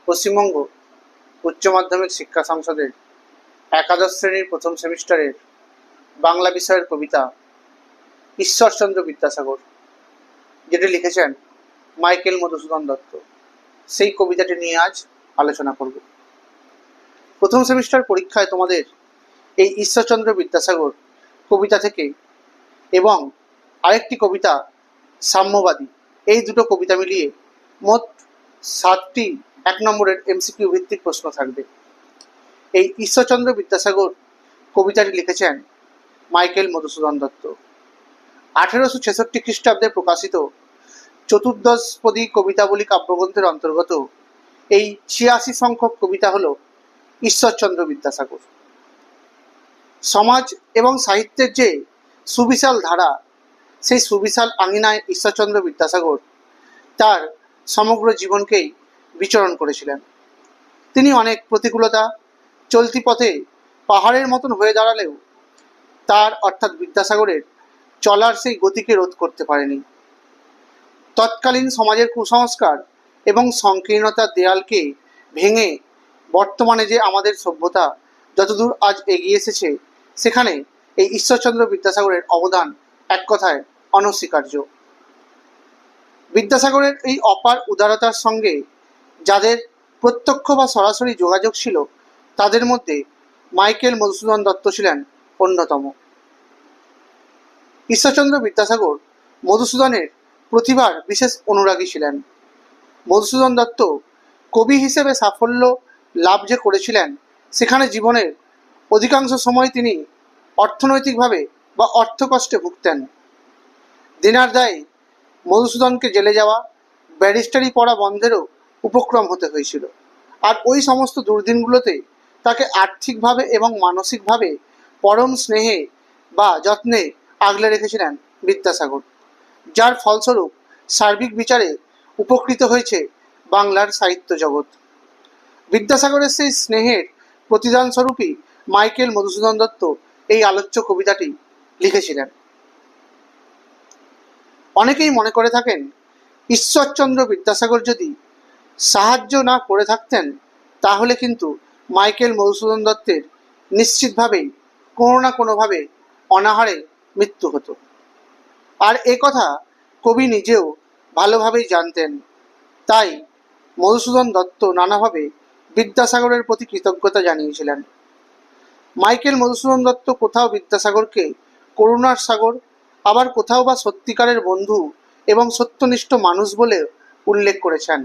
পশ্চিমবঙ্গ উচ্চ মাধ্যমিক শিক্ষা সংসদের একাদশ শ্রেণীর প্রথম সেমিস্টারের বাংলা বিষয়ের কবিতা ঈশ্বরচন্দ্র বিদ্যাসাগর, যেটি লিখেছেন মাইকেল মধুসূদন দত্ত, সেই কবিতাটি নিয়ে আজ আলোচনা করব। প্রথম সেমিস্টার পরীক্ষায় তোমাদের এই ঈশ্বরচন্দ্র বিদ্যাসাগর কবিতা থেকে এবং আরেকটি কবিতা সাম্যবাদী, এই দুটো কবিতা মিলিয়ে মোট 7টি 1 নম্বরের এমসিকিউ ভিত্তিক প্রশ্ন থাকবে। এই ঈশ্বরচন্দ্র বিদ্যাসাগর কবিতাটি লিখেছেন মাইকেল মধুসূদন দত্ত। 1866 খ্রিস্টাব্দে প্রকাশিত চতুর্দশপদী কবিতাবলী কাব্যগ্রন্থের অন্তর্গত এই 86 সংখ্যক কবিতা হল ঈশ্বরচন্দ্র বিদ্যাসাগর। সমাজ এবং সাহিত্যের যে সুবিশাল ধারা, সেই সুবিশাল আঙিনায় ঈশ্বরচন্দ্র বিদ্যাসাগর তার সমগ্র জীবনকেই বিচরণ করেছিলেন। তিনি অনেক প্রতিকূলতা, চলতি পথে পাহাড়ের মতন হয়ে দাঁড়ালেও তার অর্থাৎ বিদ্যাসাগরের চলার সেই গতিকে রোধ করতে পারেনি। তৎকালীন সমাজের কুসংস্কার এবং সংকীর্ণতার দেয়ালকে ভেঙে বর্তমানে যে আমাদের সভ্যতা যতদূর আজ এগিয়ে এসেছে, সেখানে এই ঈশ্বরচন্দ্র বিদ্যাসাগরের অবদান এক কথায় অনস্বীকার্য। বিদ্যাসাগরের এই অপার উদারতার সঙ্গে যাদের প্রত্যক্ষ বা সরাসরি যোগাযোগ ছিল, তাদের মধ্যে মাইকেল মধুসূদন দত্ত ছিলেন অন্যতম। ঈশ্বরচন্দ্র বিদ্যাসাগর মধুসূদনের প্রতিভার বিশেষ অনুরাগী ছিলেন। মধুসূদন দত্ত কবি হিসেবে সাফল্য লাভ যে করেছিলেন, সেখানে জীবনের অধিকাংশ সময় তিনি অর্থনৈতিকভাবে বা অর্থকষ্টে ভুগতেন। দেনার দায়ে মধুসূদনকে জেলে যাওয়া, ব্যারিস্টারি পড়া বন্ধেরও উপক্রম হতে হয়েছিল। আর ওই সমস্ত দুর্দিনগুলোতে তাকে আর্থিকভাবে এবং মানসিকভাবে পরম স্নেহে বা যত্নে আগলে রেখেছিলেন বিদ্যাসাগর, যার ফলস্বরূপ সার্বিক বিচারে উপকৃত হয়েছে বাংলার সাহিত্য জগৎ। বিদ্যাসাগরের সেই স্নেহের প্রতিদান স্বরূপই মাইকেল মধুসূদন দত্ত এই আলোচ্য কবিতাটি লিখেছিলেন। অনেকেই মনে করে থাকেন, ঈশ্বরচন্দ্র বিদ্যাসাগর যদি সাহায্য না করে থাকতেন, তাহলে কিন্তু মাইকেল মধুসূদন দত্তের নিশ্চিতভাবেই কোনো না কোনোভাবে অনাহারে মৃত্যু হতো। আর এ কথা কবি নিজেও ভালোভাবেই জানতেন। তাই মধুসূদন দত্ত নানাভাবে বিদ্যাসাগরের প্রতি কৃতজ্ঞতা জানিয়েছিলেন। মাইকেল মধুসূদন দত্ত কোথাও বিদ্যাসাগরকে করুণার সাগর, আবার কোথাও বা সত্যিকারের বন্ধু এবং সত্যনিষ্ঠ মানুষ বলে উল্লেখ করেছেন।